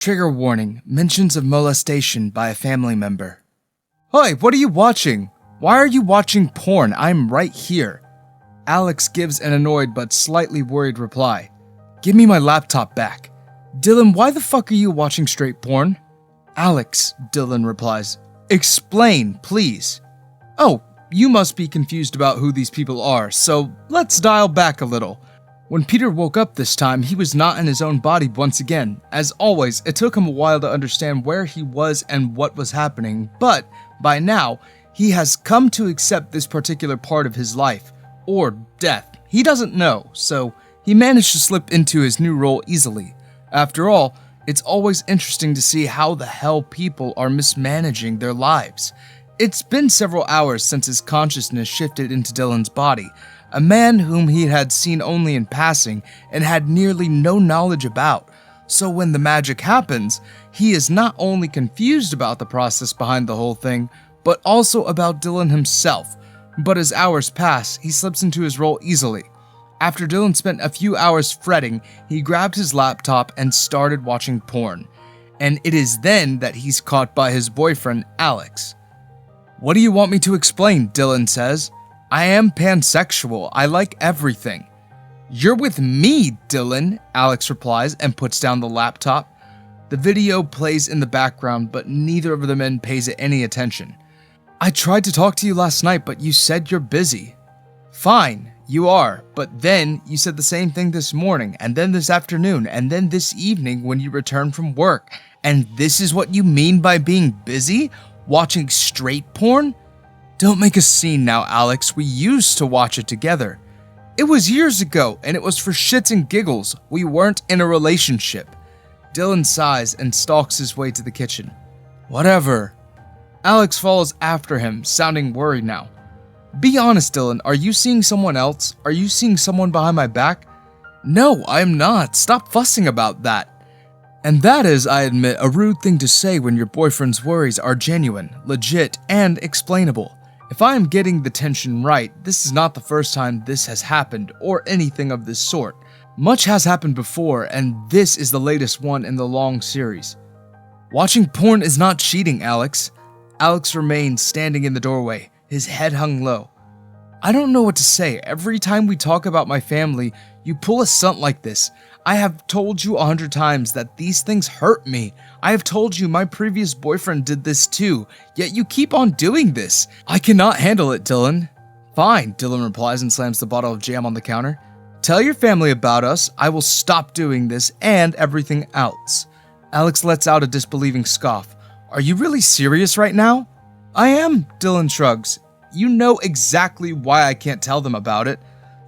Trigger warning, mentions of molestation by a family member. Hey, what are you watching? Why are you watching porn? I'm right here. Alex gives an annoyed but slightly worried reply. Give me my laptop back. Dylan, why the fuck are you watching straight porn? Alex, Dylan replies. Explain, please. Oh, you must be confused about who these people are, so let's dial back a little. When Peter woke up this time, he was not in his own body once again. As always, it took him a while to understand where he was and what was happening, but by now, he has come to accept this particular part of his life, or death. He doesn't know, so he managed to slip into his new role easily. After all, it's always interesting to see how the hell people are mismanaging their lives. It's been several hours since his consciousness shifted into Dylan's body, a man whom he had seen only in passing and had nearly no knowledge about. So when the magic happens, he is not only confused about the process behind the whole thing, but also about Dylan himself. But as hours pass, he slips into his role easily. After Dylan spent a few hours fretting, he grabbed his laptop and started watching porn. And it is then that he's caught by his boyfriend, Alex. What do you want me to explain? Dylan says. I am pansexual. I like everything. You're with me, Dylan, Alex replies and puts down the laptop. The video plays in the background, but neither of the men pays it any attention. I tried to talk to you last night, but you said you're busy. Fine, you are, but then you said the same thing this morning, and then this afternoon, and then this evening when you return from work. And this is what you mean by being busy? Watching straight porn? Don't make a scene now, Alex. We used to watch it together. It was years ago, and it was for shits and giggles. We weren't in a relationship. Dylan sighs and stalks his way to the kitchen. Whatever. Alex follows after him, sounding worried now. Be honest, Dylan, are you seeing someone else? Are you seeing someone behind my back? No, I'm not. Stop fussing about that. And that is, I admit, a rude thing to say when your boyfriend's worries are genuine, legit, and explainable. If I am getting the tension right, this is not the first time this has happened, or anything of this sort. Much has happened before, and this is the latest one in the long series. Watching porn is not cheating, Alex. Alex remains standing in the doorway, his head hung low. I don't know what to say. Every time we talk about my family, you pull a stunt like this. I have told you 100 times that these things hurt me. I have told you my previous boyfriend did this too, yet you keep on doing this. I cannot handle it, Dylan. Fine, Dylan replies and slams the bottle of jam on the counter. Tell your family about us. I will stop doing this and everything else. Alex lets out a disbelieving scoff. Are you really serious right now? I am, Dylan shrugs. You know exactly why I can't tell them about it.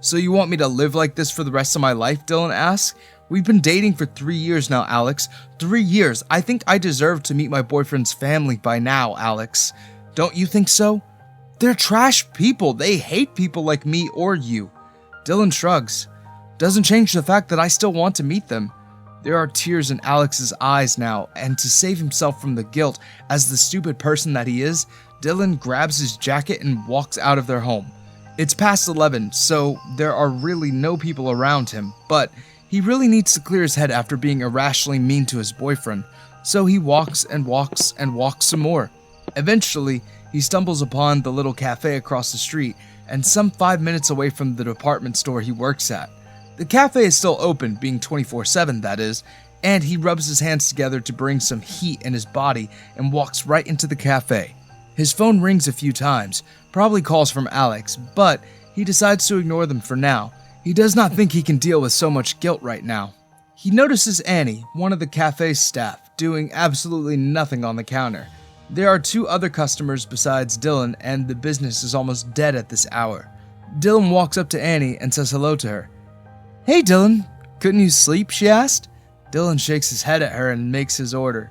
So you want me to live like this for the rest of my life, Dylan asks. We've been dating for 3 years now, Alex. 3 years. I think I deserve to meet my boyfriend's family by now, Alex. Don't you think so? They're trash people. They hate people like me or you. Dylan shrugs. Doesn't change the fact that I still want to meet them. There are tears in Alex's eyes now, and to save himself from the guilt as the stupid person that he is, Dylan grabs his jacket and walks out of their home. It's past 11, so there are really no people around him, but he really needs to clear his head after being irrationally mean to his boyfriend, so he walks and walks and walks some more. Eventually, he stumbles upon the little cafe across the street and some 5 minutes away from the department store he works at. The cafe is still open, being 24/7 that is, and he rubs his hands together to bring some heat in his body and walks right into the cafe. His phone rings a few times, probably calls from Alex, but he decides to ignore them for now. He does not think he can deal with so much guilt right now. He notices Annie, one of the cafe's staff, doing absolutely nothing on the counter. There are 2 other customers besides Dylan, and the business is almost dead at this hour. Dylan walks up to Annie and says hello to her. Hey Dylan, couldn't you sleep? She asked. Dylan shakes his head at her and makes his order.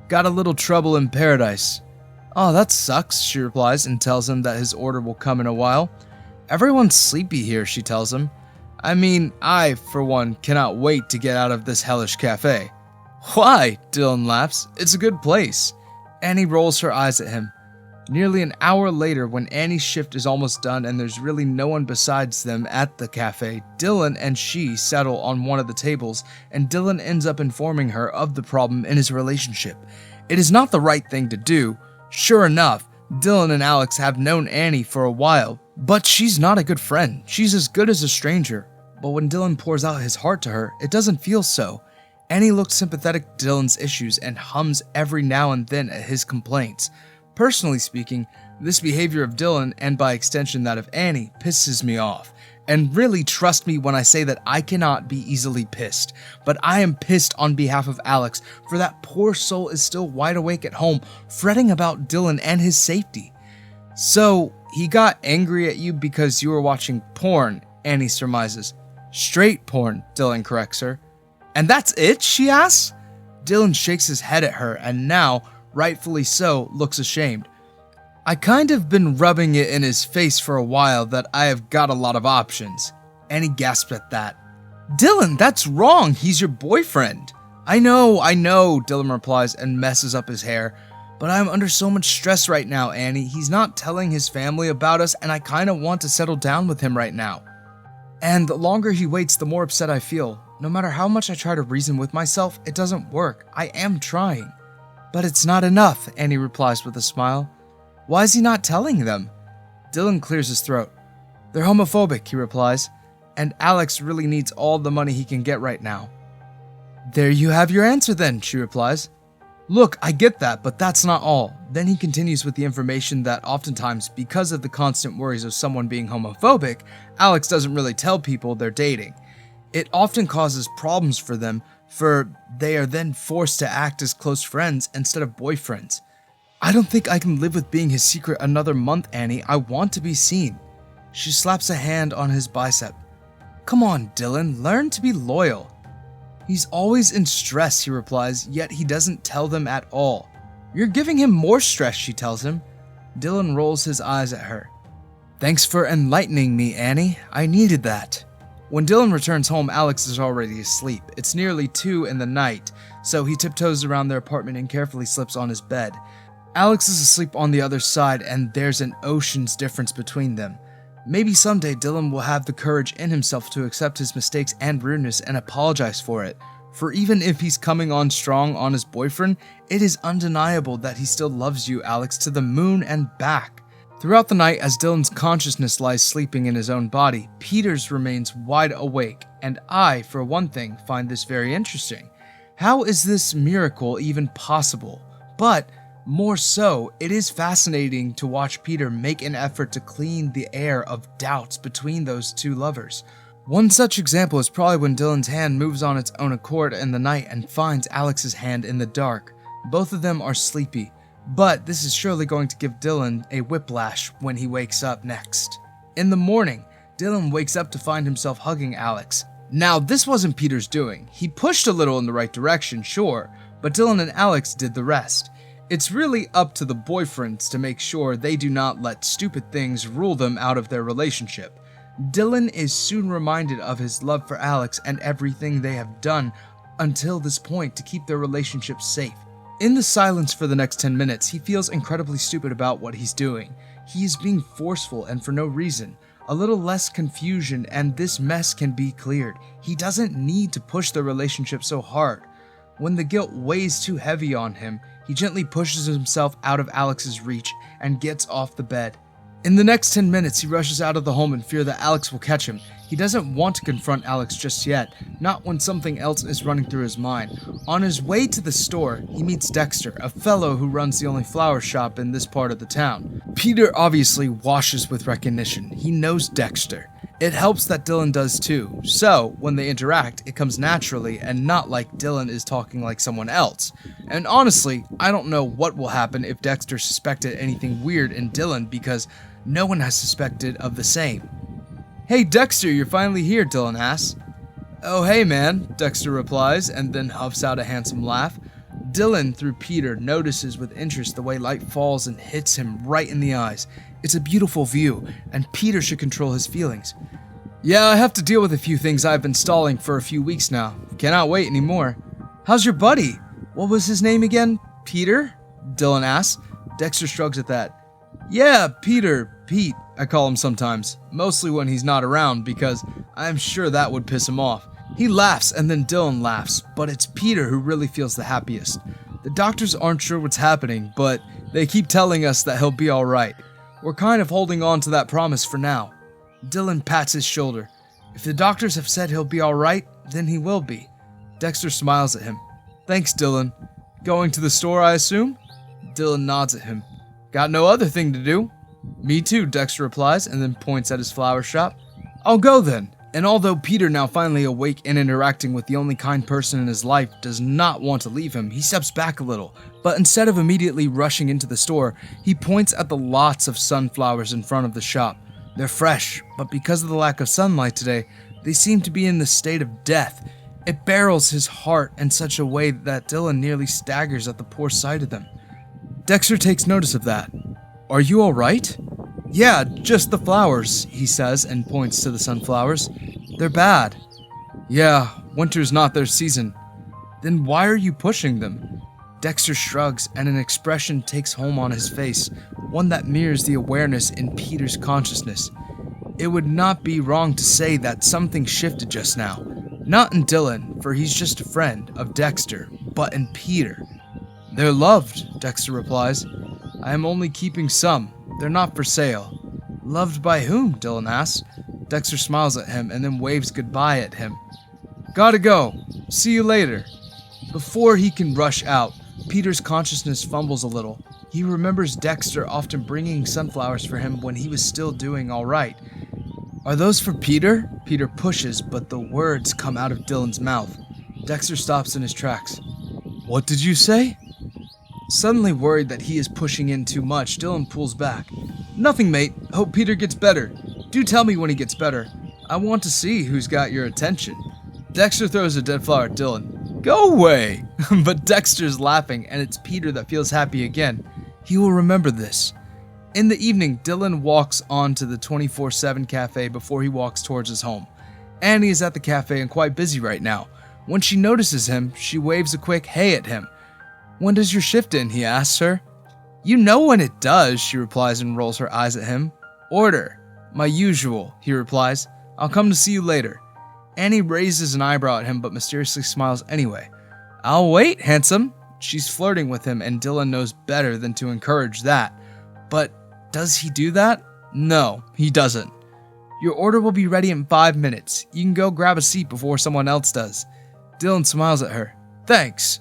Got a little trouble in paradise. Oh, that sucks, she replies and tells him that his order will come in a while. Everyone's sleepy here, she tells him. I mean, I, for one, cannot wait to get out of this hellish cafe. Why? Dylan laughs. It's a good place. Annie rolls her eyes at him. Nearly an hour later, when Annie's shift is almost done and there's really no one besides them at the cafe, Dylan and she settle on one of the tables, and Dylan ends up informing her of the problem in his relationship. It is not the right thing to do. Sure enough, Dylan and Alex have known Annie for a while, but she's not a good friend. She's as good as a stranger. But when Dylan pours out his heart to her, it doesn't feel so. Annie looks sympathetic to Dylan's issues and hums every now and then at his complaints. Personally speaking, this behavior of Dylan, and by extension that of Annie, pisses me off. And really, trust me when I say that I cannot be easily pissed. But I am pissed on behalf of Alex, for that poor soul is still wide awake at home, fretting about Dylan and his safety. So, he got angry at you because you were watching porn, Annie surmises. Straight porn, Dylan corrects her. And that's it, she asks? Dylan shakes his head at her, and now, rightfully so, looks ashamed. I kind of been rubbing it in his face for a while that I have got a lot of options. Annie gasped at that. Dylan, that's wrong, he's your boyfriend. I know, Dylan replies and messes up his hair. But I'm under so much stress right now, Annie. He's not telling his family about us, and I kind of want to settle down with him right now. And the longer he waits, the more upset I feel. No matter how much I try to reason with myself, it doesn't work. I am trying. But it's not enough, Annie replies with a smile. Why is he not telling them? Dylan clears his throat. They're homophobic, he replies, and Alex really needs all the money he can get right now. There you have your answer then, she replies. Look, I get that, but that's not all. Then he continues with the information that oftentimes, because of the constant worries of someone being homophobic, Alex doesn't really tell people they're dating. It often causes problems for them, for they are then forced to act as close friends instead of boyfriends. I don't think I can live with being his secret another month, Annie. I want to be seen. She slaps a hand on his bicep. Come on, Dylan, learn to be loyal. He's always in stress, he replies, yet he doesn't tell them at all. You're giving him more stress, she tells him. Dylan rolls his eyes at her. Thanks for enlightening me, Annie. I needed that. When Dylan returns home, Alex is already asleep. It's nearly 2 in the night, so he tiptoes around their apartment and carefully slips on his bed. Alex is asleep on the other side, and there's an ocean's difference between them. Maybe someday Dylan will have the courage in himself to accept his mistakes and rudeness and apologize for it. For even if he's coming on strong on his boyfriend, it is undeniable that he still loves you, Alex, to the moon and back. Throughout the night, as Dylan's consciousness lies sleeping in his own body, Peter's remains wide awake, and I, for one thing, find this very interesting. How is this miracle even possible? But more so, it is fascinating to watch Peter make an effort to clean the air of doubts between those two lovers. One such example is probably when Dylan's hand moves on its own accord in the night and finds Alex's hand in the dark. Both of them are sleepy, but this is surely going to give Dylan a whiplash when he wakes up next. In the morning, Dylan wakes up to find himself hugging Alex. Now, this wasn't Peter's doing. He pushed a little in the right direction, sure, but Dylan and Alex did the rest. It's really up to the boyfriends to make sure they do not let stupid things rule them out of their relationship. Dylan is soon reminded of his love for Alex and everything they have done until this point to keep their relationship safe. In the silence for the next 10 minutes, he feels incredibly stupid about what he's doing. He is being forceful and for no reason. A little less confusion and this mess can be cleared. He doesn't need to push the relationship so hard. When the guilt weighs too heavy on him, he gently pushes himself out of Alex's reach and gets off the bed. In the next 10 minutes, he rushes out of the home in fear that Alex will catch him. He doesn't want to confront Alex just yet, not when something else is running through his mind. On his way to the store, he meets Dexter, a fellow who runs the only flower shop in this part of the town. Peter obviously washes with recognition. He knows Dexter. It helps that Dylan does too, so when they interact, it comes naturally and not like Dylan is talking like someone else. And honestly, I don't know what will happen if Dexter suspected anything weird in Dylan because no one has suspected of the same. Hey Dexter, you're finally here, Dylan asks. Oh hey man, Dexter replies and then huffs out a handsome laugh. Dylan, through Peter, notices with interest the way light falls and hits him right in the eyes. It's a beautiful view, and Peter should control his feelings. Yeah, I have to deal with a few things I've been stalling for a few weeks now. Cannot wait anymore. How's your buddy? What was his name again? Peter? Dylan asks. Dexter shrugs at that. Yeah, Pete, I call him sometimes, mostly when he's not around because I'm sure that would piss him off. He laughs and then Dylan laughs, but it's Peter who really feels the happiest. The doctors aren't sure what's happening, but they keep telling us that he'll be alright. We're kind of holding on to that promise for now. Dylan pats his shoulder. If the doctors have said he'll be alright, then he will be. Dexter smiles at him. Thanks, Dylan. Going to the store, I assume? Dylan nods at him. Got no other thing to do. Me too, Dexter replies and then points at his flower shop. I'll go then. And although Peter, now finally awake and interacting with the only kind person in his life, does not want to leave him, he steps back a little. But instead of immediately rushing into the store, he points at the lots of sunflowers in front of the shop. They're fresh, but because of the lack of sunlight today, they seem to be in the state of death. It barrels his heart in such a way that Dylan nearly staggers at the poor sight of them. Dexter takes notice of that. Are you alright? Yeah, just the flowers, he says and points to the sunflowers. They're bad. Yeah, winter's not their season. Then why are you pushing them? Dexter shrugs and an expression takes home on his face, one that mirrors the awareness in Peter's consciousness. It would not be wrong to say that something shifted just now. Not in Dylan, for he's just a friend of Dexter, but in Peter. They're loved, Dexter replies. I am only keeping some. They're not for sale. Loved by whom? Dylan asks. Dexter smiles at him and then waves goodbye at him. Gotta go. See you later. Before he can rush out, Peter's consciousness fumbles a little. He remembers Dexter often bringing sunflowers for him when he was still doing all right. Are those for Peter? Peter pushes, but the words come out of Dylan's mouth. Dexter stops in his tracks. What did you say? Suddenly worried that he is pushing in too much, Dylan pulls back. Nothing, mate. Hope Peter gets better. Do tell me when he gets better. I want to see who's got your attention. Dexter throws a dead flower at Dylan. Go away! But Dexter's laughing, and it's Peter that feels happy again. He will remember this. In the evening, Dylan walks on to the 24/7 cafe before he walks towards his home. Annie is at the cafe and quite busy right now. When she notices him, she waves a quick hey at him. When does your shift end? He asks her. You know when it does, she replies and rolls her eyes at him. Order. My usual, he replies. I'll come to see you later. Annie raises an eyebrow at him but mysteriously smiles anyway. I'll wait, handsome. She's flirting with him and Dylan knows better than to encourage that. But does he do that? No, he doesn't. Your order will be ready in 5 minutes. You can go grab a seat before someone else does. Dylan smiles at her. Thanks.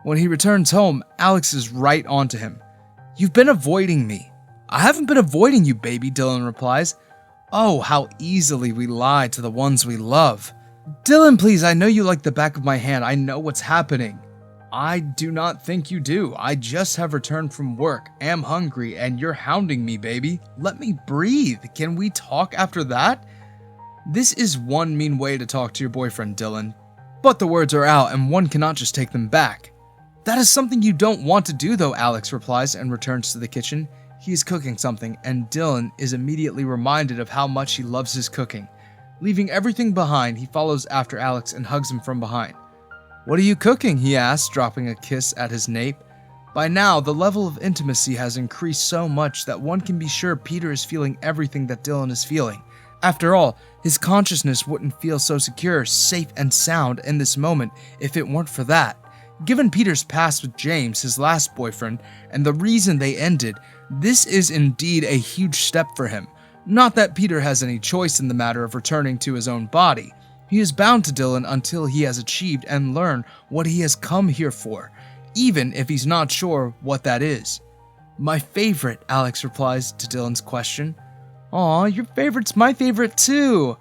When he returns home, Alex is right onto him. You've been avoiding me. I haven't been avoiding you, baby, Dylan replies. Oh, how easily we lie to the ones we love. Dylan, please, I know you like the back of my hand. I know what's happening. I do not think you do. I just have returned from work, am hungry, and you're hounding me, baby. Let me breathe. Can we talk after that? This is one mean way to talk to your boyfriend, Dylan. But the words are out, and one cannot just take them back. That is something you don't want to do, though, Alex replies and returns to the kitchen. He is cooking something, and Dylan is immediately reminded of how much he loves his cooking. Leaving everything behind, he follows after Alex and hugs him from behind. What are you cooking? He asks, dropping a kiss at his nape. By now, the level of intimacy has increased so much that one can be sure Peter is feeling everything that Dylan is feeling. After all, his consciousness wouldn't feel so secure, safe, and sound in this moment if it weren't for that. Given Peter's past with James, his last boyfriend, and the reason they ended, this is indeed a huge step for him. Not that Peter has any choice in the matter of returning to his own body. He is bound to Dylan until he has achieved and learned what he has come here for, even if he's not sure what that is. My favorite, Alex replies to Dylan's question. Aw, your favorite's my favorite too.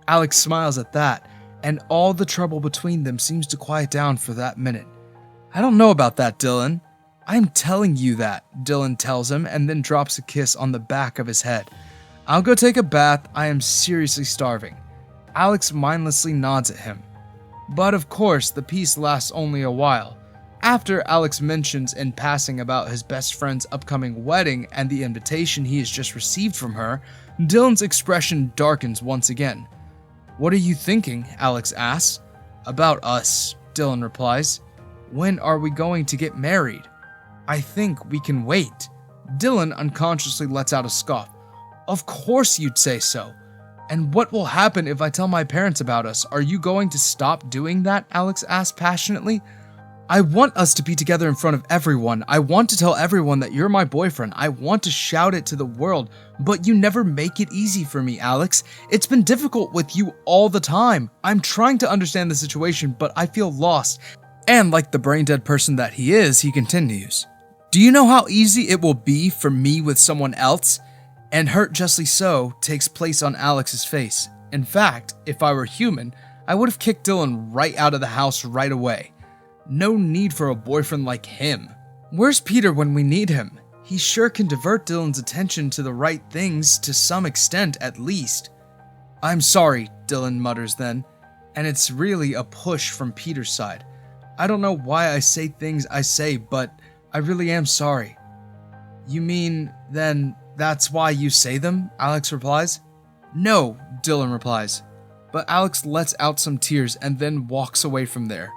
Alex smiles at that, and all the trouble between them seems to quiet down for that minute. I don't know about that, Dylan. I'm telling you that, Dylan tells him and then drops a kiss on the back of his head. I'll go take a bath. I am seriously starving. Alex mindlessly nods at him. But of course, the peace lasts only a while. After Alex mentions in passing about his best friend's upcoming wedding and the invitation he has just received from her, Dylan's expression darkens once again. What are you thinking? Alex asks. About us, Dylan replies. When are we going to get married? I think we can wait. Dylan unconsciously lets out a scoff. Of course you'd say so. And what will happen if I tell my parents about us? Are you going to stop doing that? Alex asked passionately. I want us to be together in front of everyone. I want to tell everyone that you're my boyfriend. I want to shout it to the world, but you never make it easy for me, Alex. It's been difficult with you all the time. I'm trying to understand the situation, but I feel lost. And like the brain-dead person that he is, he continues. Do you know how easy it will be for me with someone else? And hurt justly so takes place on Alex's face. In fact, if I were human, I would have kicked Dylan right out of the house right away. No need for a boyfriend like him. Where's Peter when we need him? He sure can divert Dylan's attention to the right things to some extent at least. I'm sorry, Dylan mutters then, and it's really a push from Peter's side. I don't know why I say things I say, but I really am sorry. You mean, then, that's why you say them? Alex replies. No, Dylan replies. But Alex lets out some tears and then walks away from there.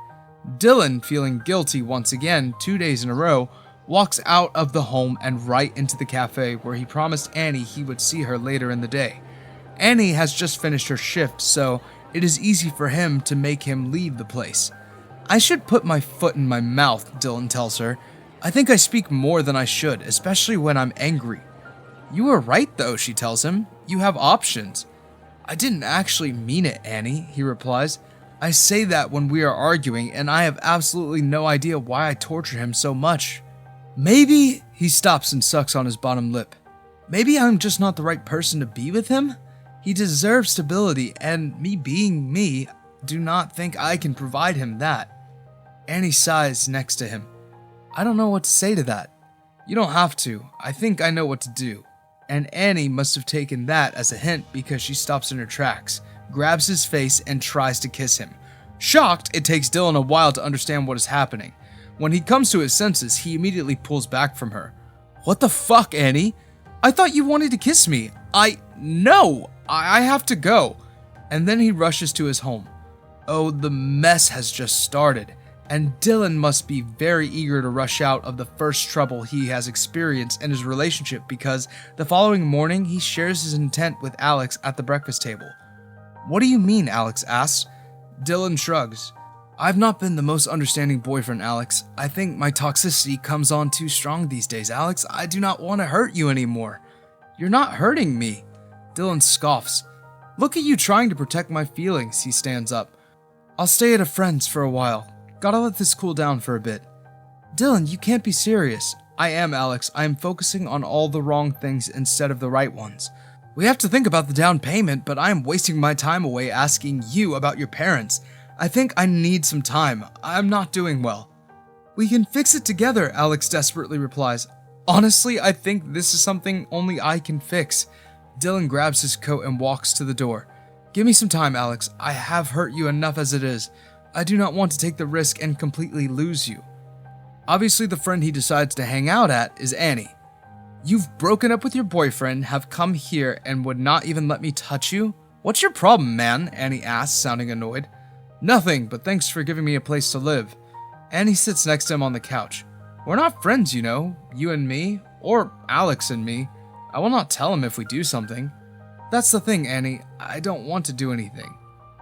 Dylan, feeling guilty once again, 2 days in a row, walks out of the home and right into the cafe where he promised Annie he would see her later in the day. Annie has just finished her shift, so it is easy for him to make him leave the place. I should put my foot in my mouth, Dylan tells her. I think I speak more than I should, especially when I'm angry. You were right though, she tells him. You have options. I didn't actually mean it, Annie, he replies. I say that when we are arguing, and I have absolutely no idea why I torture him so much. Maybe, he stops and sucks on his bottom lip. Maybe I'm just not the right person to be with him? He deserves stability, and me being me, do not think I can provide him that. Annie sighs next to him. I don't know what to say to that. You don't have to. I think I know what to do. And Annie must have taken that as a hint because she stops in her tracks, grabs his face, and tries to kiss him. Shocked, it takes Dylan a while to understand what is happening. When he comes to his senses, he immediately pulls back from her. What the fuck, Annie? I thought you wanted to kiss me. No! I have to go. And then he rushes to his home. Oh, the mess has just started, and Dylan must be very eager to rush out of the first trouble he has experienced in his relationship because the following morning he shares his intent with Alex at the breakfast table. What do you mean? Alex asks. Dylan shrugs. I've not been the most understanding boyfriend, Alex. I think my toxicity comes on too strong these days, Alex. I do not want to hurt you anymore. You're not hurting me. Dylan scoffs. Look at you trying to protect my feelings, he stands up. I'll stay at a friend's for a while. Gotta let this cool down for a bit. Dylan, you can't be serious. I am, Alex. I am focusing on all the wrong things instead of the right ones. We have to think about the down payment, but I am wasting my time away asking you about your parents. I think I need some time. I'm not doing well. We can fix it together, Alex desperately replies. Honestly, I think this is something only I can fix. Dylan grabs his coat and walks to the door. Give me some time, Alex. I have hurt you enough as it is. I do not want to take the risk and completely lose you. Obviously, the friend he decides to hang out at is Annie. You've broken up with your boyfriend, have come here, and would not even let me touch you? What's your problem, man? Annie asks, sounding annoyed. Nothing, but thanks for giving me a place to live. Annie sits next to him on the couch. We're not friends, you know, you and me, or Alex and me. I will not tell him if we do something. That's the thing, Annie. I don't want to do anything.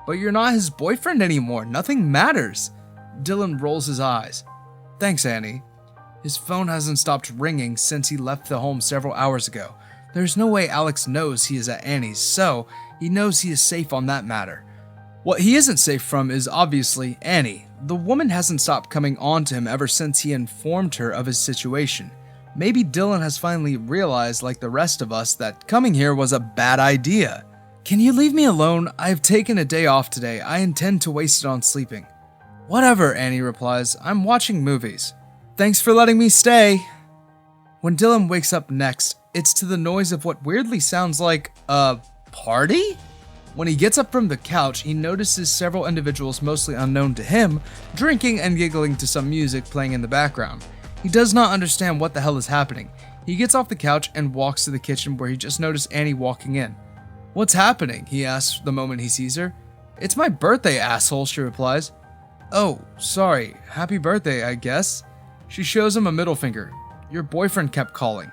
But you're not his boyfriend anymore. Nothing matters. Dylan rolls his eyes. Thanks, Annie. His phone hasn't stopped ringing since he left the home several hours ago. There's no way Alex knows he is at Annie's, so he knows he is safe on that matter. What he isn't safe from is obviously Annie. The woman hasn't stopped coming on to him ever since he informed her of his situation. Maybe Dylan has finally realized, like the rest of us, that coming here was a bad idea. Can you leave me alone? I've taken a day off today. I intend to waste it on sleeping. Whatever, Annie replies. I'm watching movies. Thanks for letting me stay. When Dylan wakes up next, it's to the noise of what weirdly sounds like a party? When he gets up from the couch, he notices several individuals mostly unknown to him, drinking and giggling to some music playing in the background. He does not understand what the hell is happening. He gets off the couch and walks to the kitchen where he just noticed Annie walking in. What's happening? He asks the moment he sees her. It's my birthday, asshole, she replies. Oh, sorry. Happy birthday, I guess. She shows him a middle finger. Your boyfriend kept calling.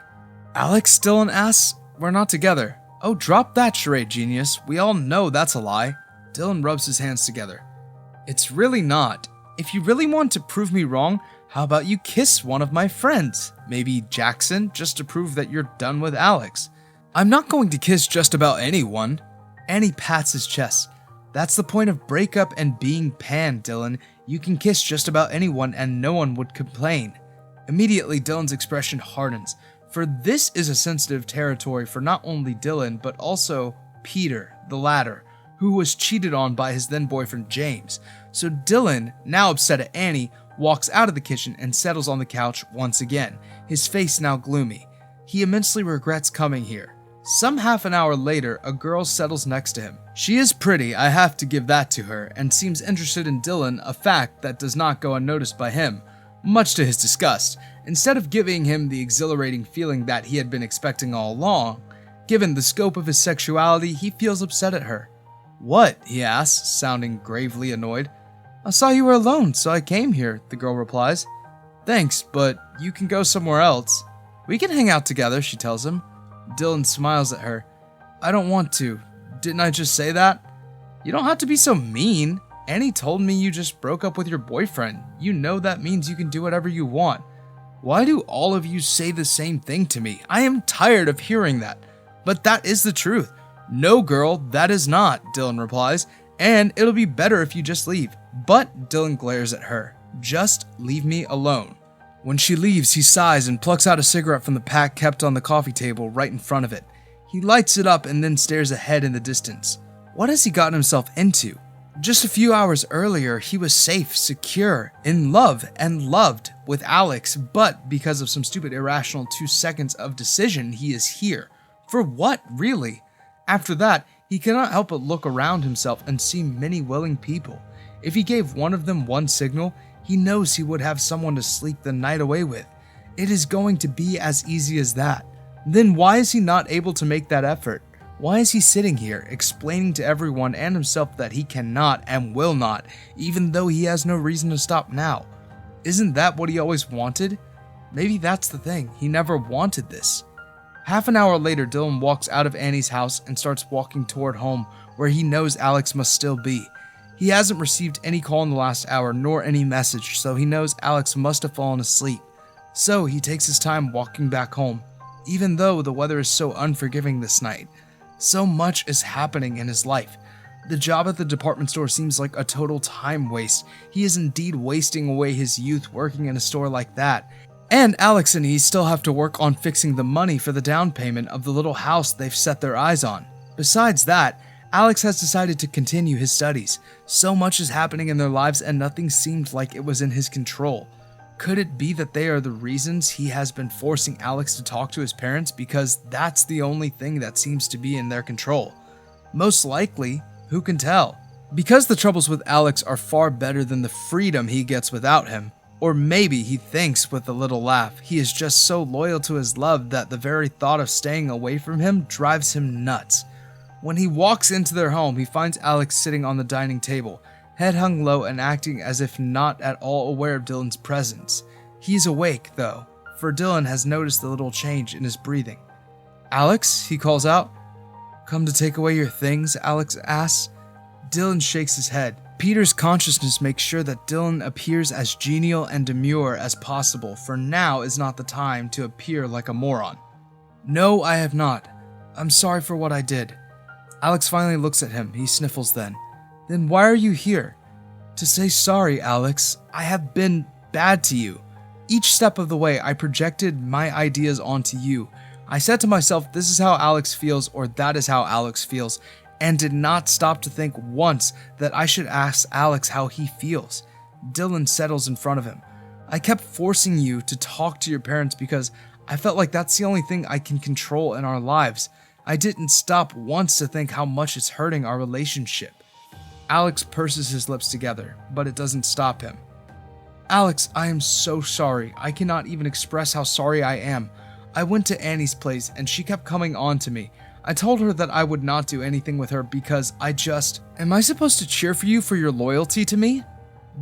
Alex, Dylan asks. We're not together. Oh, drop that charade, genius. We all know that's a lie. Dylan rubs his hands together. It's really not. If you really want to prove me wrong, how about you kiss one of my friends? Maybe Jackson, just to prove that you're done with Alex. I'm not going to kiss just about anyone. Annie pats his chest. That's the point of breakup and being panned, Dylan. You can kiss just about anyone and no one would complain. Immediately, Dylan's expression hardens, for this is a sensitive territory for not only Dylan, but also Peter, the latter, who was cheated on by his then-boyfriend James. So Dylan, now upset at Annie, walks out of the kitchen and settles on the couch once again, his face now gloomy. He immensely regrets coming here. Some half an hour later, a girl settles next to him. She is pretty, I have to give that to her, and seems interested in Dylan, a fact that does not go unnoticed by him, much to his disgust. Instead of giving him the exhilarating feeling that he had been expecting all along, given the scope of his sexuality, he feels upset at her. What? He asks, sounding gravely annoyed. I saw you were alone, so I came here, the girl replies. Thanks, but you can go somewhere else. We can hang out together, she tells him. Dylan smiles at her. I don't want to. Didn't I just say that? You don't have to be so mean. Annie told me you just broke up with your boyfriend. You know that means you can do whatever you want. Why do all of you say the same thing to me? I am tired of hearing that. But that is the truth. No, girl, that is not, Dylan replies, and it'll be better if you just leave. But Dylan glares at her. Just leave me alone. When she leaves, he sighs and plucks out a cigarette from the pack kept on the coffee table right in front of it. He lights it up and then stares ahead in the distance. What has he gotten himself into? Just a few hours earlier, he was safe, secure, in love, and loved with Alex, but because of some stupid irrational 2 seconds of decision, he is here. For what, really? After that, he cannot help but look around himself and see many willing people. If he gave one of them one signal, he knows he would have someone to sleep the night away with. It is going to be as easy as that. Then why is he not able to make that effort? Why is he sitting here, explaining to everyone and himself that he cannot and will not, even though he has no reason to stop now? Isn't that what he always wanted? Maybe that's the thing, he never wanted this. Half an hour later, Dylan walks out of Annie's house and starts walking toward home, where he knows Alex must still be. He hasn't received any call in the last hour, nor any message, so he knows Alex must have fallen asleep. So he takes his time walking back home, even though the weather is so unforgiving this night. So much is happening in his life. The job at the department store seems like a total time waste. He is indeed wasting away his youth working in a store like that. And Alex and he still have to work on fixing the money for the down payment of the little house they've set their eyes on. Besides that, Alex has decided to continue his studies. So much is happening in their lives and nothing seemed like it was in his control. Could it be that they are the reasons he has been forcing Alex to talk to his parents because that's the only thing that seems to be in their control? Most likely, who can tell? Because the troubles with Alex are far better than the freedom he gets without him. Or maybe he thinks with a little laugh, he is just so loyal to his love that the very thought of staying away from him drives him nuts. When he walks into their home, he finds Alex sitting on the dining table, head hung low and acting as if not at all aware of Dylan's presence. He's awake, though, for Dylan has noticed the little change in his breathing. Alex, he calls out. Come to take away your things, Alex asks. Dylan shakes his head. Peter's consciousness makes sure that Dylan appears as genial and demure as possible, for now is not the time to appear like a moron. No, I have not. I'm sorry for what I did. Alex finally looks at him. He sniffles then. Then why are you here? To say sorry, Alex. I have been bad to you. Each step of the way, I projected my ideas onto you. I said to myself, this is how Alex feels, or that is how Alex feels, and did not stop to think once that I should ask Alex how he feels. Dylan settles in front of him. I kept forcing you to talk to your parents because I felt like that's the only thing I can control in our lives. I didn't stop once to think how much it's hurting our relationship. Alex purses his lips together, but it doesn't stop him. Alex, I am so sorry. I cannot even express how sorry I am. I went to Annie's place and she kept coming on to me. I told her that I would not do anything with her because Am I supposed to cheer for you for your loyalty to me?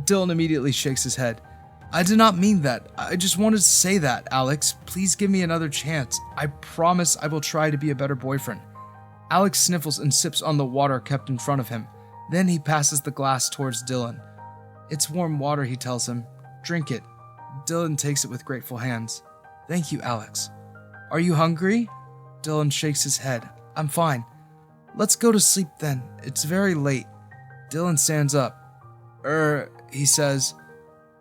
Dylan immediately shakes his head. I did not mean that. I just wanted to say that, Alex. Please give me another chance. I promise I will try to be a better boyfriend. Alex sniffles and sips on the water kept in front of him. Then he passes the glass towards Dylan. It's warm water, he tells him. Drink it. Dylan takes it with grateful hands. Thank you, Alex. Are you hungry? Dylan shakes his head. I'm fine. Let's go to sleep then. It's very late. Dylan stands up. He says.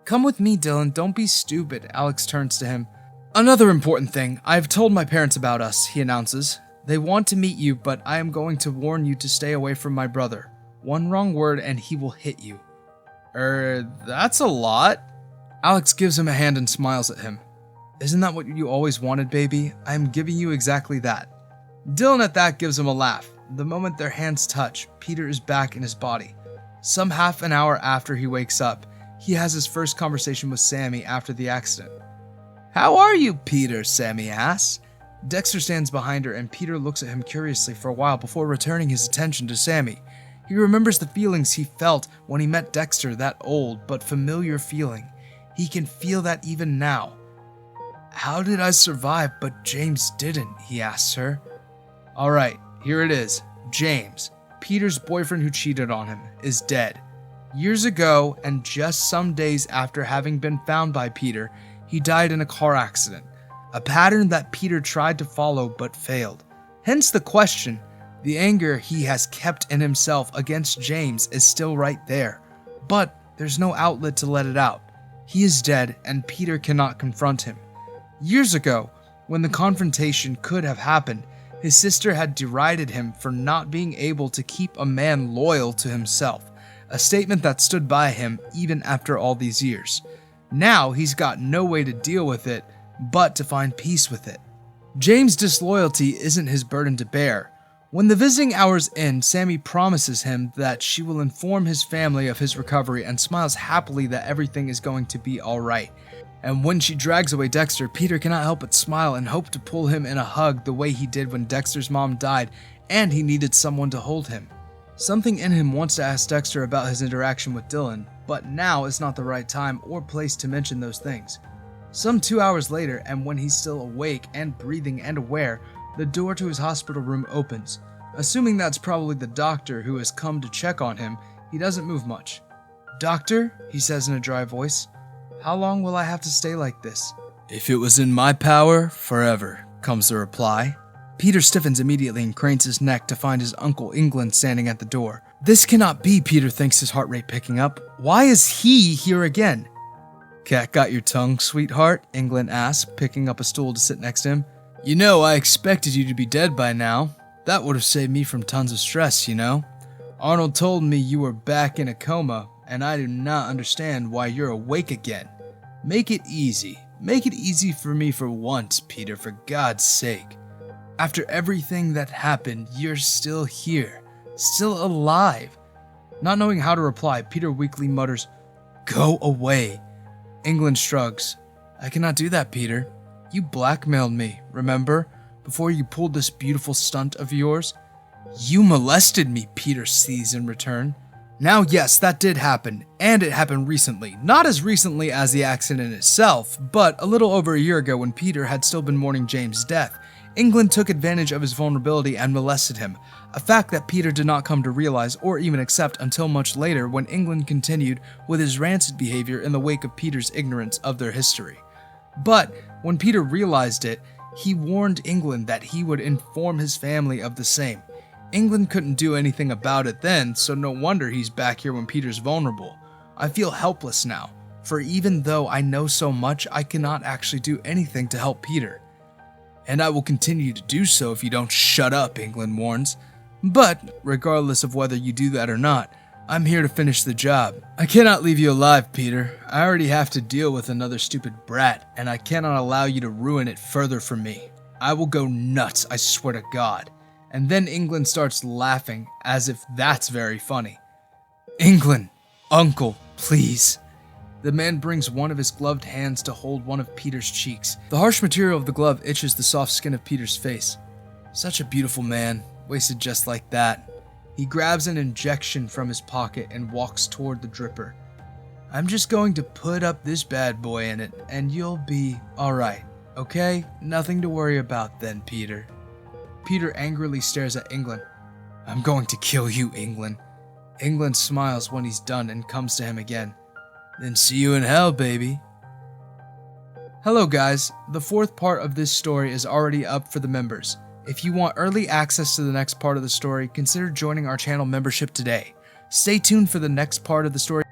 Come with me, Dylan. Don't be stupid. Alex turns to him. Another important thing. I've told my parents about us, he announces. They want to meet you, but I am going to warn you to stay away from my brother. One wrong word and he will hit you. That's a lot. Alex gives him a hand and smiles at him. Isn't that what you always wanted, baby? I am giving you exactly that. Dylan at that gives him a laugh. The moment their hands touch, Peter is back in his body. Some half an hour after he wakes up, he has his first conversation with Sammy after the accident. How are you, Peter? Sammy asks. Dexter stands behind her and Peter looks at him curiously for a while before returning his attention to Sammy. He remembers the feelings he felt when he met Dexter, that old but familiar feeling. He can feel that even now. How did I survive but James didn't? He asks her. Alright, here it is. James, Peter's boyfriend who cheated on him, is dead. Years ago, and just some days after having been found by Peter, he died in a car accident. A pattern that Peter tried to follow but failed. Hence the question. The anger he has kept in himself against James is still right there. But there's no outlet to let it out. He is dead and Peter cannot confront him. Years ago, when the confrontation could have happened, his sister had derided him for not being able to keep a man loyal to himself, a statement that stood by him even after all these years. Now he's got no way to deal with it but to find peace with it. James' disloyalty isn't his burden to bear. When the visiting hours end, Sammy promises him that she will inform his family of his recovery and smiles happily that everything is going to be alright. And when she drags away Dexter, Peter cannot help but smile and hope to pull him in a hug the way he did when Dexter's mom died and he needed someone to hold him. Something in him wants to ask Dexter about his interaction with Dylan, but now is not the right time or place to mention those things. Some 2 hours later, and when he's still awake and breathing and aware, the door to his hospital room opens. Assuming that's probably the doctor who has come to check on him, he doesn't move much. Doctor, he says in a dry voice, how long will I have to stay like this? If it was in my power, forever, comes the reply. Peter stiffens immediately and cranes his neck to find his Uncle England standing at the door. This cannot be, Peter thinks, his heart rate picking up. Why is he here again? Cat got your tongue, sweetheart? England asked, picking up a stool to sit next to him. You know, I expected you to be dead by now. That would have saved me from tons of stress, you know. Arnold told me you were back in a coma, and I do not understand why you're awake again. Make it easy. Make it easy for me for once, Peter, for God's sake. After everything that happened, you're still here. Still alive. Not knowing how to reply, Peter weakly mutters, Go away. England shrugs. I cannot do that, Peter. You blackmailed me, remember? Before you pulled this beautiful stunt of yours? You molested me, Peter sees in return. Now, yes, that did happen, and it happened recently. Not as recently as the accident itself, but a little over a year ago when Peter had still been mourning James' death. England took advantage of his vulnerability and molested him, a fact that Peter did not come to realize or even accept until much later when England continued with his rancid behavior in the wake of Peter's ignorance of their history. But when Peter realized it, he warned England that he would inform his family of the same. England couldn't do anything about it then, so no wonder he's back here when Peter's vulnerable. I feel helpless now, for even though I know so much, I cannot actually do anything to help Peter. And I will continue to do so if you don't shut up, England warns. But, regardless of whether you do that or not, I'm here to finish the job. I cannot leave you alive, Peter. I already have to deal with another stupid brat, and I cannot allow you to ruin it further for me. I will go nuts, I swear to God. And then England starts laughing, as if that's very funny. England, Uncle, please. The man brings one of his gloved hands to hold one of Peter's cheeks. The harsh material of the glove itches the soft skin of Peter's face. Such a beautiful man, wasted just like that. He grabs an injection from his pocket and walks toward the dripper. I'm just going to put up this bad boy in it, and you'll be alright, okay? Nothing to worry about then, Peter. Peter angrily stares at England. I'm going to kill you, England. England smiles when he's done and comes to him again. Then see you in hell, baby. Hello guys, the fourth part of this story is already up for the members. If you want early access to the next part of the story, consider joining our channel membership today. Stay tuned for the next part of the story.